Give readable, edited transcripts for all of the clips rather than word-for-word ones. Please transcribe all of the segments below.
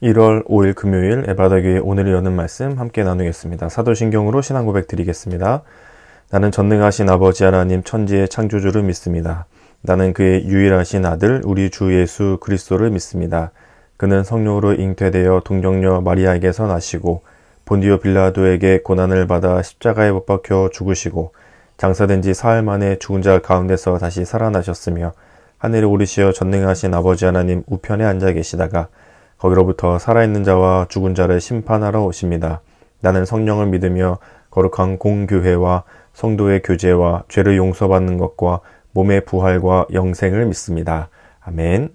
1월 5일 금요일 에바다교회 오늘 여는 말씀 함께 나누겠습니다. 사도신경으로 신앙 고백 드리겠습니다. 나는 전능하신 아버지 하나님 천지의 창조주를 믿습니다. 나는 그의 유일하신 아들 우리 주 예수 그리스도를 믿습니다. 그는 성령으로 잉태되어 동정녀 마리아에게서 나시고 본디오 빌라도에게 고난을 받아 십자가에 못 박혀 죽으시고 장사된 지 사흘 만에 죽은 자 가운데서 다시 살아나셨으며 하늘에 오르시어 전능하신 아버지 하나님 우편에 앉아 계시다가 거기로부터 살아있는 자와 죽은 자를 심판하러 오십니다. 나는 성령을 믿으며 거룩한 공교회와 성도의 교제와 죄를 용서받는 것과 몸의 부활과 영생을 믿습니다. 아멘.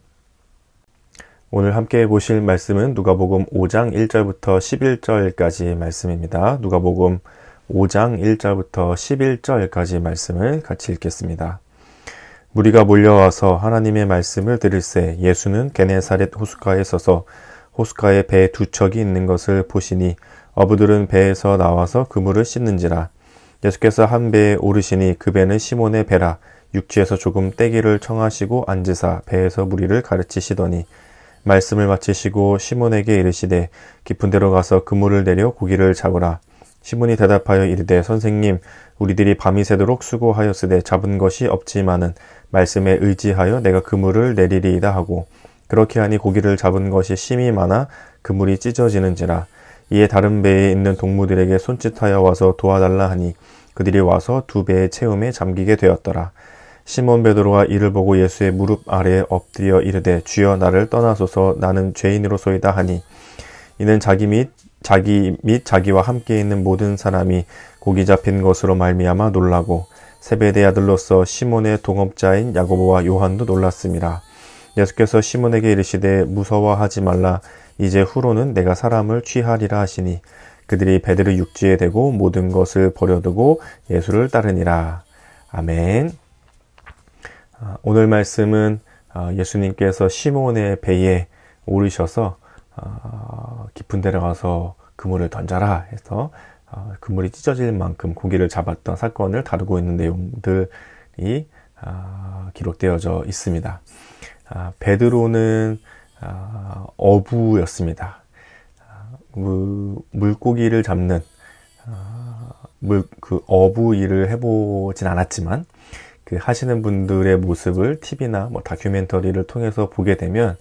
오늘 함께 보실 말씀은 누가복음 5장 1절부터 11절까지 말씀입니다. 누가복음 5장 1절부터 11절까지 말씀을 같이 읽겠습니다. 무리가 몰려와서 하나님의 말씀을 들을새 예수는 게네사렛 호숫가에 서서 호숫가에 배 두 척이 있는 것을 보시니 어부들은 배에서 나와서 그물을 씻는지라. 예수께서 한 배에 오르시니 그 배는 시몬의 배라. 육지에서 조금 떼기를 청하시고 앉으사 배에서 무리를 가르치시더니 말씀을 마치시고 시몬에게 이르시되 깊은 데로 가서 그물을 내려 고기를 잡으라. 시몬이 대답하여 이르되 선생님 우리들이 밤이 새도록 수고하였으되 잡은 것이 없지만은 말씀에 의지하여 내가 그물을 내리리이다 하고 그렇게 하니 고기를 잡은 것이 심히 많아 그물이 찢어지는지라. 이에 다른 배에 있는 동무들에게 손짓하여 와서 도와달라 하니 그들이 와서 두 배의 채움에 잠기게 되었더라. 시몬 베드로가 이를 보고 예수의 무릎 아래에 엎드려 이르되 주여 나를 떠나소서 나는 죄인으로소이다 하니 이는 자기 및 자기와 함께 있는 모든 사람이 고기 잡힌 것으로 말미암아 놀라고 세베대 아들로서 시몬의 동업자인 야고보와 요한도 놀랐습니다. 예수께서 시몬에게 이르시되 무서워하지 말라. 이제 후로는 내가 사람을 취하리라 하시니 그들이 배들을 육지에 대고 모든 것을 버려두고 예수를 따르니라. 아멘. 오늘 말씀은 예수님께서 시몬의 배에 오르셔서 깊은 데로 가서 그물을 던져라 해서 그물이 찢어질 만큼 고기를 잡았던 사건을 다루고 있는 내용들이 기록되어져 있습니다. 베드로는 어부였습니다. 물고기를 잡는 그 어부 일을 해보진 않았지만 그 하시는 분들의 모습을 TV나 다큐멘터리를 통해서 보게 되면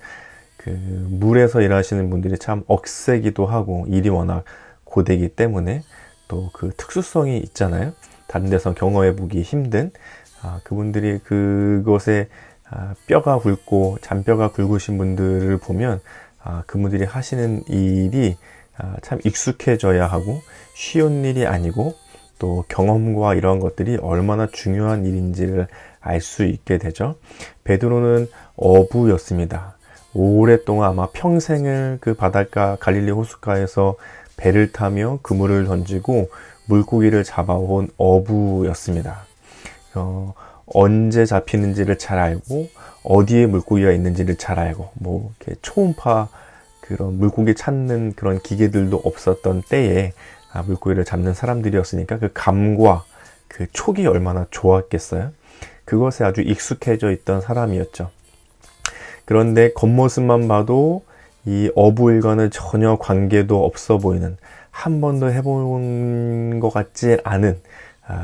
그 물에서 일하시는 분들이 참 억세기도 하고 일이 워낙 고되기 때문에 또 그 특수성이 있잖아요. 다른 데서 경험해보기 힘든 그분들이 그것에 뼈가 굵고 잔뼈가 굵으신 분들을 보면 그분들이 하시는 일이 참 익숙해져야 하고 쉬운 일이 아니고 또 경험과 이런 것들이 얼마나 중요한 일인지를 알 수 있게 되죠. 베드로는 어부였습니다. 오랫동안 아마 평생을 그 바닷가 갈릴리 호숫가에서 배를 타며 그물을 던지고 물고기를 잡아온 어부였습니다. 언제 잡히는지를 잘 알고 어디에 물고기가 있는지를 잘 알고 이렇게 초음파 그런 물고기 찾는 그런 기계들도 없었던 때에 물고기를 잡는 사람들이었으니까 그 감과 그 촉이 얼마나 좋았겠어요. 그것에 아주 익숙해져 있던 사람이었죠. 그런데 겉모습만 봐도 이 어부일과는 전혀 관계도 없어 보이는 한 번도 해본 것 같지 않은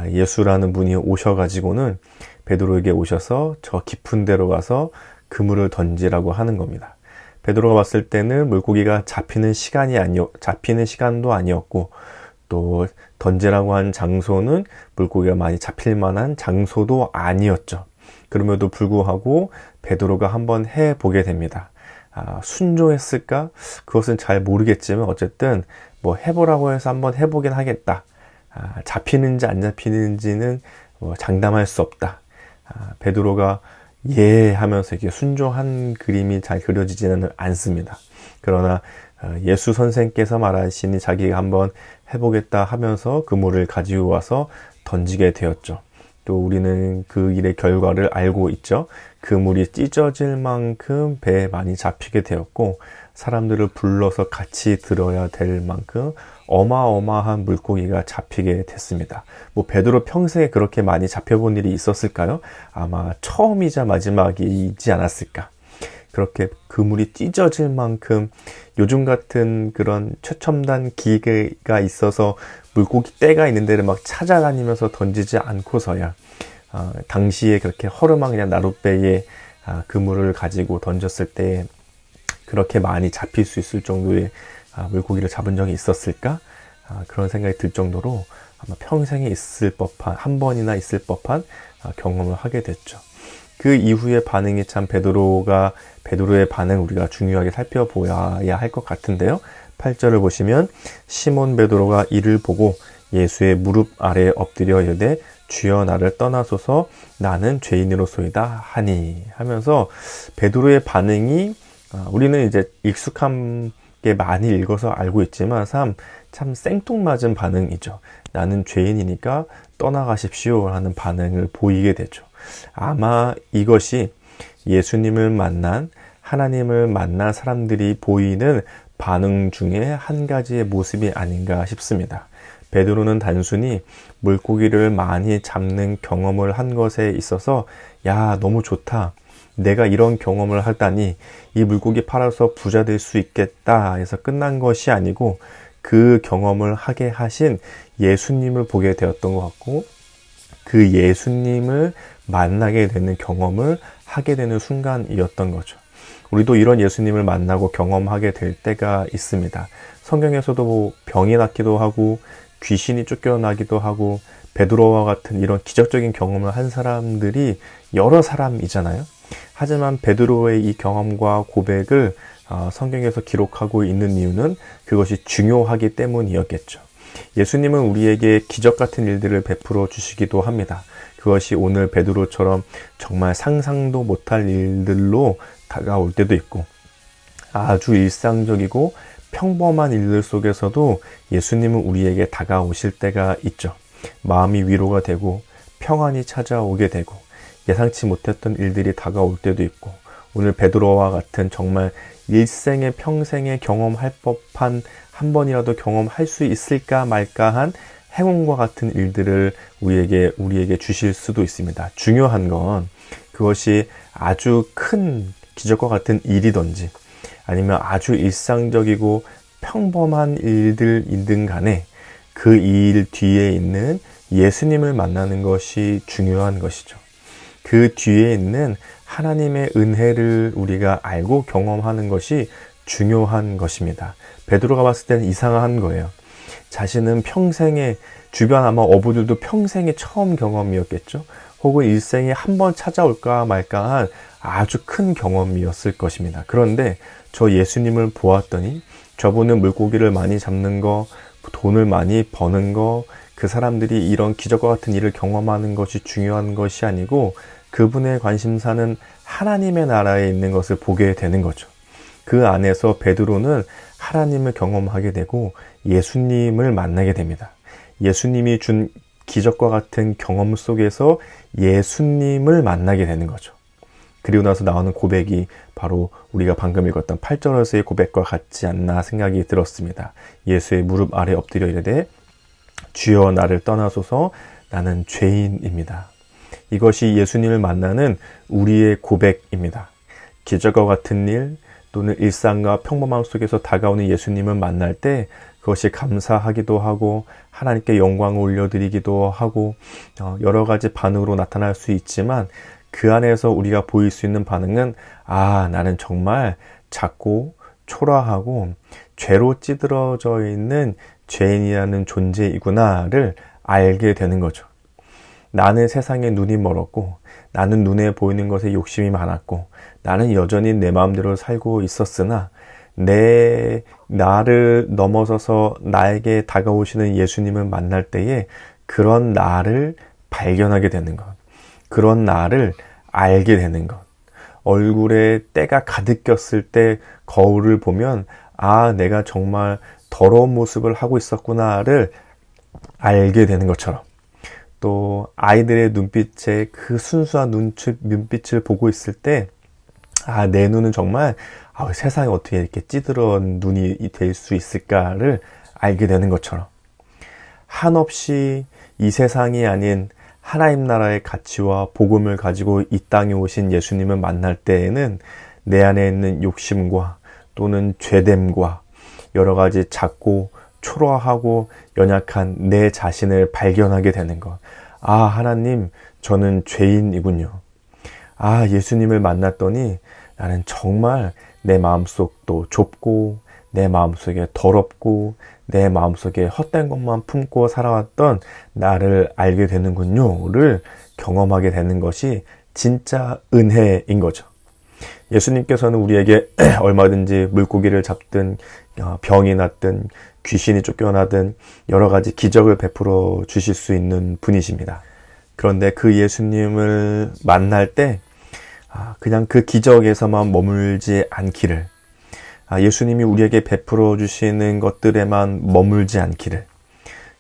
예수라는 분이 오셔가지고는 베드로에게 오셔서 저 깊은 데로 가서 그물을 던지라고 하는 겁니다. 베드로가 봤을 때는 물고기가 잡히는 시간도 아니었고 또 던지라고 한 장소는 물고기가 많이 잡힐 만한 장소도 아니었죠. 그럼에도 불구하고 베드로가 한번 해보게 됩니다. 순종했을까? 그것은 잘 모르겠지만 어쨌든 해보라고 해서 한번 해보긴 하겠다. 잡히는지 안 잡히는지는 장담할 수 없다. 베드로가 예 하면서 이렇게 순종한 그림이 잘 그려지지는 않습니다. 그러나 예수 선생께서 말하시니 자기가 한번 해보겠다 하면서 그물을 가지고 와서 던지게 되었죠. 또 우리는 그 일의 결과를 알고 있죠. 그물이 찢어질 만큼 배에 많이 잡히게 되었고 사람들을 불러서 같이 들어야 될 만큼 어마어마한 물고기가 잡히게 됐습니다. 베드로 평생에 그렇게 많이 잡혀본 일이 있었을까요? 아마 처음이자 마지막이지 않았을까. 그렇게 그물이 찢어질 만큼 요즘 같은 그런 최첨단 기계가 있어서 물고기 떼가 있는 데를 막 찾아다니면서 던지지 않고서야 당시에 그렇게 허름한 그냥 나룻배에 그물을 가지고 던졌을 때 그렇게 많이 잡힐 수 있을 정도의 물고기를 잡은 적이 있었을까? 그런 생각이 들 정도로 아마 평생에 있을 법한, 한 번이나 있을 법한 경험을 하게 됐죠. 그 이후의 반응이 참 베드로의 반응 우리가 중요하게 살펴보아야 할 것 같은데요. 8절을 보시면 시몬 베드로가 이를 보고 예수의 무릎 아래에 엎드려 이르되 주여 나를 떠나소서 나는 죄인으로소이다 하니 하면서 베드로의 반응이 우리는 이제 익숙하게 많이 읽어서 알고 있지만 참 생뚱맞은 반응이죠. 나는 죄인이니까 떠나가십시오 하는 반응을 보이게 되죠. 아마 이것이 예수님을 만난 하나님을 만난 사람들이 보이는 반응 중에 한 가지의 모습이 아닌가 싶습니다. 베드로는 단순히 물고기를 많이 잡는 경험을 한 것에 있어서 야, 너무 좋다. 내가 이런 경험을 하다니 이 물고기 팔아서 부자 될 수 있겠다 해서 끝난 것이 아니고 그 경험을 하게 하신 예수님을 보게 되었던 것 같고 그 예수님을 만나게 되는 경험을 하게 되는 순간이었던 거죠. 우리도 이런 예수님을 만나고 경험하게 될 때가 있습니다. 성경에서도 병이 낫기도 하고 귀신이 쫓겨나기도 하고 베드로와 같은 이런 기적적인 경험을 한 사람들이 여러 사람이잖아요. 하지만 베드로의 이 경험과 고백을 성경에서 기록하고 있는 이유는 그것이 중요하기 때문이었겠죠. 예수님은 우리에게 기적 같은 일들을 베풀어 주시기도 합니다. 그것이 오늘 베드로처럼 정말 상상도 못할 일들로 다가올 때도 있고 아주 일상적이고 평범한 일들 속에서도 예수님은 우리에게 다가오실 때가 있죠. 마음이 위로가 되고 평안이 찾아오게 되고 예상치 못했던 일들이 다가올 때도 있고 오늘 베드로와 같은 정말 일생에 평생에 경험할 법한 한 번이라도 경험할 수 있을까 말까한 행운과 같은 일들을 우리에게 주실 수도 있습니다. 중요한 건 그것이 아주 큰 기적과 같은 일이든지 아니면 아주 일상적이고 평범한 일들이든 간에 그 일 뒤에 있는 예수님을 만나는 것이 중요한 것이죠. 그 뒤에 있는 하나님의 은혜를 우리가 알고 경험하는 것이 중요한 것입니다. 베드로가 봤을 때는 이상한 거예요. 자신은 평생에 주변 아마 어부들도 평생에 처음 경험이었겠죠. 혹은 일생에 한 번 찾아올까 말까한 아주 큰 경험이었을 것입니다. 그런데 저 예수님을 보았더니 저분은 물고기를 많이 잡는 거, 돈을 많이 버는 거, 그 사람들이 이런 기적과 같은 일을 경험하는 것이 중요한 것이 아니고 그분의 관심사는 하나님의 나라에 있는 것을 보게 되는 거죠. 그 안에서 베드로는 하나님을 경험하게 되고 예수님을 만나게 됩니다. 예수님이 준 기적과 같은 경험 속에서 예수님을 만나게 되는 거죠. 그리고 나서 나오는 고백이 바로 우리가 방금 읽었던 8절에서의 고백과 같지 않나 생각이 들었습니다. 예수의 무릎 아래 엎드려 이르되 주여 나를 떠나소서 나는 죄인입니다. 이것이 예수님을 만나는 우리의 고백입니다. 기적과 같은 일 또는 일상과 평범함 속에서 다가오는 예수님을 만날 때 그것이 감사하기도 하고 하나님께 영광을 올려드리기도 하고 여러 가지 반응으로 나타날 수 있지만 그 안에서 우리가 보일 수 있는 반응은 나는 정말 작고 초라하고 죄로 찌들어져 있는 죄인이라는 존재이구나를 알게 되는 거죠. 나는 세상에 눈이 멀었고 나는 눈에 보이는 것에 욕심이 많았고 나는 여전히 내 마음대로 살고 있었으나 나를 넘어서서 나에게 다가오시는 예수님을 만날 때에 그런 나를 발견하게 되는 것, 그런 나를 알게 되는 것. 얼굴에 때가 가득 꼈을 때 거울을 보면 내가 정말 더러운 모습을 하고 있었구나를 알게 되는 것처럼 또 아이들의 눈빛에 그 순수한 눈빛을 보고 있을 때 내 눈은 정말 세상에 어떻게 이렇게 찌들어온 눈이 될 수 있을까를 알게 되는 것처럼 한없이 이 세상이 아닌 하나님 나라의 가치와 복음을 가지고 이 땅에 오신 예수님을 만날 때에는 내 안에 있는 욕심과 또는 죄됨과 여러 가지 작고 초라하고 연약한 내 자신을 발견하게 되는 것. 아, 하나님, 저는 죄인이군요. 아, 예수님을 만났더니 나는 정말 내 마음속도 좁고 내 마음속에 더럽고 내 마음속에 헛된 것만 품고 살아왔던 나를 알게 되는군요를 경험하게 되는 것이 진짜 은혜인 거죠. 예수님께서는 우리에게 얼마든지 물고기를 잡든 병이 났든 귀신이 쫓겨나든 여러 가지 기적을 베풀어 주실 수 있는 분이십니다. 그런데 그 예수님을 만날 때 그냥 그 기적에서만 머물지 않기를, 예수님이 우리에게 베풀어 주시는 것들에만 머물지 않기를,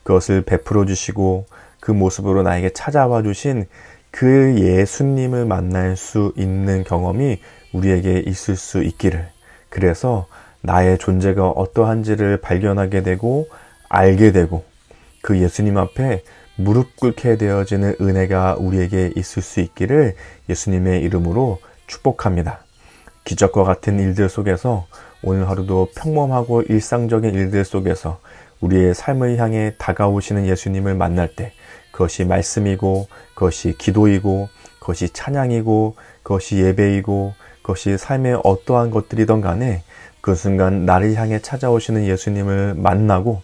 그것을 베풀어 주시고 그 모습으로 나에게 찾아와 주신 그 예수님을 만날 수 있는 경험이 우리에게 있을 수 있기를, 그래서 나의 존재가 어떠한지를 발견하게 되고 알게 되고 그 예수님 앞에 무릎 꿇게 되어지는 은혜가 우리에게 있을 수 있기를 예수님의 이름으로 축복합니다. 기적과 같은 일들 속에서 오늘 하루도 평범하고 일상적인 일들 속에서 우리의 삶을 향해 다가오시는 예수님을 만날 때 그것이 말씀이고 그것이 기도이고 그것이 찬양이고 그것이 예배이고 그것이 삶의 어떠한 것들이든 간에 그 순간 나를 향해 찾아오시는 예수님을 만나고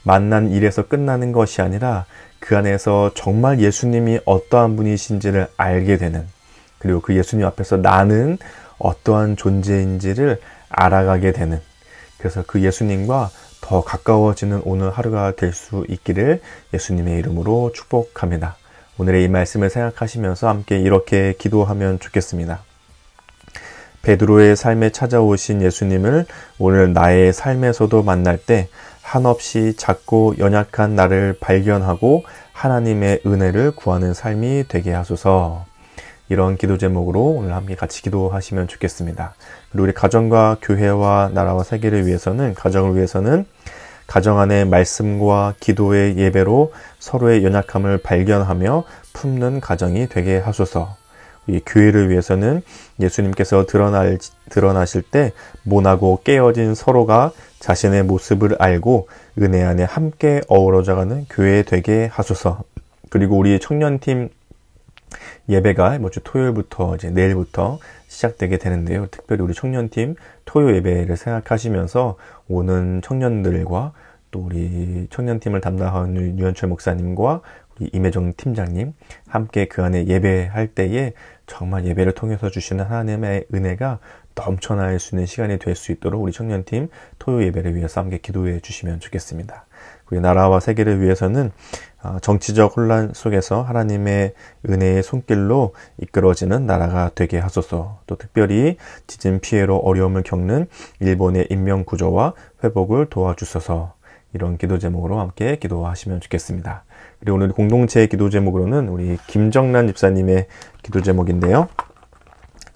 만난 일에서 끝나는 것이 아니라 그 안에서 정말 예수님이 어떠한 분이신지를 알게 되는, 그리고 그 예수님 앞에서 나는 어떠한 존재인지를 알아가게 되는, 그래서 그 예수님과 더 가까워지는 오늘 하루가 될 수 있기를 예수님의 이름으로 축복합니다. 오늘의 이 말씀을 생각하시면서 함께 이렇게 기도하면 좋겠습니다. 베드로의 삶에 찾아오신 예수님을 오늘 나의 삶에서도 만날 때 한없이 작고 연약한 나를 발견하고 하나님의 은혜를 구하는 삶이 되게 하소서. 이런 기도 제목으로 오늘 함께 같이 기도하시면 좋겠습니다. 그리고 우리 가정과 교회와 나라와 세계를 위해서는, 가정을 위해서는 가정 안에 말씀과 기도의 예배로 서로의 연약함을 발견하며 품는 가정이 되게 하소서. 이 교회를 위해서는 예수님께서 드러나실 때 모나고 깨어진 서로가 자신의 모습을 알고 은혜 안에 함께 어우러져가는 교회 되게 하소서. 그리고 우리 청년팀 예배가 이번 주 토요일부터 이제 내일부터 시작되게 되는데요. 특별히 우리 청년팀 토요 예배를 생각하시면서 오는 청년들과 또 우리 청년팀을 담당하는 유현철 목사님과 우리 임혜정 팀장님 함께 그 안에 예배할 때에 정말 예배를 통해서 주시는 하나님의 은혜가 넘쳐날 수 있는 시간이 될 수 있도록 우리 청년팀 토요 예배를 위해서 함께 기도해 주시면 좋겠습니다. 우리 나라와 세계를 위해서는 정치적 혼란 속에서 하나님의 은혜의 손길로 이끌어지는 나라가 되게 하소서. 또 특별히 지진 피해로 어려움을 겪는 일본의 인명 구조와 회복을 도와주소서. 이런 기도 제목으로 함께 기도하시면 좋겠습니다. 그리고 오늘 공동체의 기도 제목으로는 우리 김정란 집사님의 기도 제목인데요.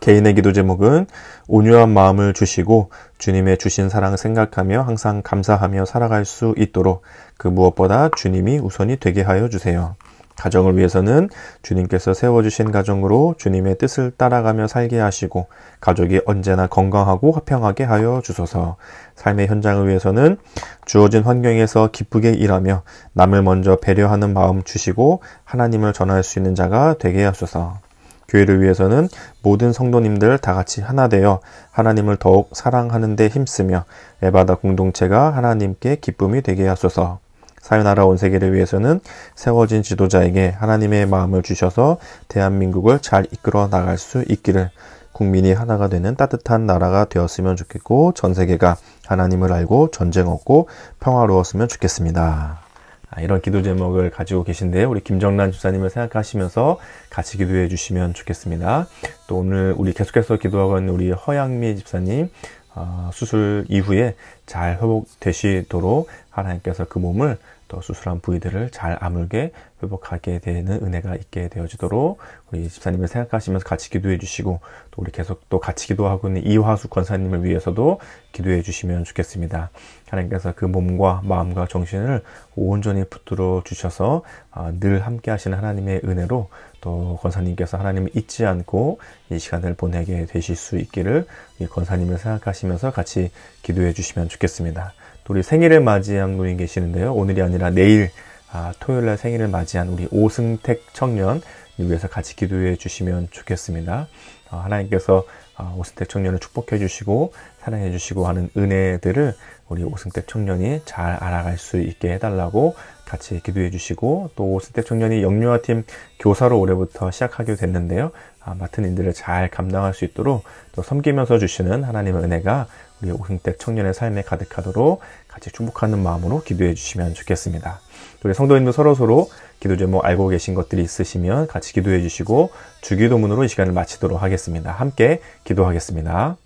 개인의 기도 제목은 온유한 마음을 주시고 주님의 주신 사랑 생각하며 항상 감사하며 살아갈 수 있도록 그 무엇보다 주님이 우선이 되게 하여 주세요. 가정을 위해서는 주님께서 세워주신 가정으로 주님의 뜻을 따라가며 살게 하시고 가족이 언제나 건강하고 화평하게 하여 주소서. 삶의 현장을 위해서는 주어진 환경에서 기쁘게 일하며 남을 먼저 배려하는 마음 주시고 하나님을 전할 수 있는 자가 되게 하소서. 교회를 위해서는 모든 성도님들 다 같이 하나 되어 하나님을 더욱 사랑하는 데 힘쓰며 에바다 공동체가 하나님께 기쁨이 되게 하소서. 사요나라 온 세계를 위해서는 세워진 지도자에게 하나님의 마음을 주셔서 대한민국을 잘 이끌어 나갈 수 있기를, 국민이 하나가 되는 따뜻한 나라가 되었으면 좋겠고 전 세계가 하나님을 알고 전쟁 없고 평화로웠으면 좋겠습니다. 이런 기도 제목을 가지고 계신데요. 우리 김정란 집사님을 생각하시면서 같이 기도해 주시면 좋겠습니다. 또 오늘 우리 계속해서 기도하고 있는 우리 허양미 집사님 수술 이후에 잘 회복되시도록 하나님께서 그 몸을 또 수술한 부위들을 잘 아물게 회복하게 되는 은혜가 있게 되어지도록 우리 집사님을 생각하시면서 같이 기도해 주시고, 또 우리 계속 또 같이 기도하고 있는 이화수 권사님을 위해서도 기도해 주시면 좋겠습니다. 하나님께서 그 몸과 마음과 정신을 온전히 붙들어 주셔서 늘 함께 하시는 하나님의 은혜로 또 권사님께서 하나님을 잊지 않고 이 시간을 보내게 되실 수 있기를 이 권사님을 생각하시면서 같이 기도해 주시면 좋겠습니다. 또 우리 생일을 맞이한 분이 계시는데요. 오늘이 아니라 내일 토요일날 생일을 맞이한 우리 오승택 청년 위해서 같이 기도해 주시면 좋겠습니다. 하나님께서 오승택 청년을 축복해 주시고 사랑해 주시고 하는 은혜들을 우리 오승택 청년이 잘 알아갈 수 있게 해달라고 같이 기도해 주시고, 또 오승택 청년이 영유아팀 교사로 올해부터 시작하게 됐는데요. 맡은 일들을 잘 감당할 수 있도록 또 섬기면서 주시는 하나님의 은혜가 우리 오승택 청년의 삶에 가득하도록 같이 축복하는 마음으로 기도해 주시면 좋겠습니다. 우리 성도님들 서로서로 기도 제목 알고 계신 것들이 있으시면 같이 기도해 주시고 주기도문으로 이 시간을 마치도록 하겠습니다. 함께 기도하겠습니다.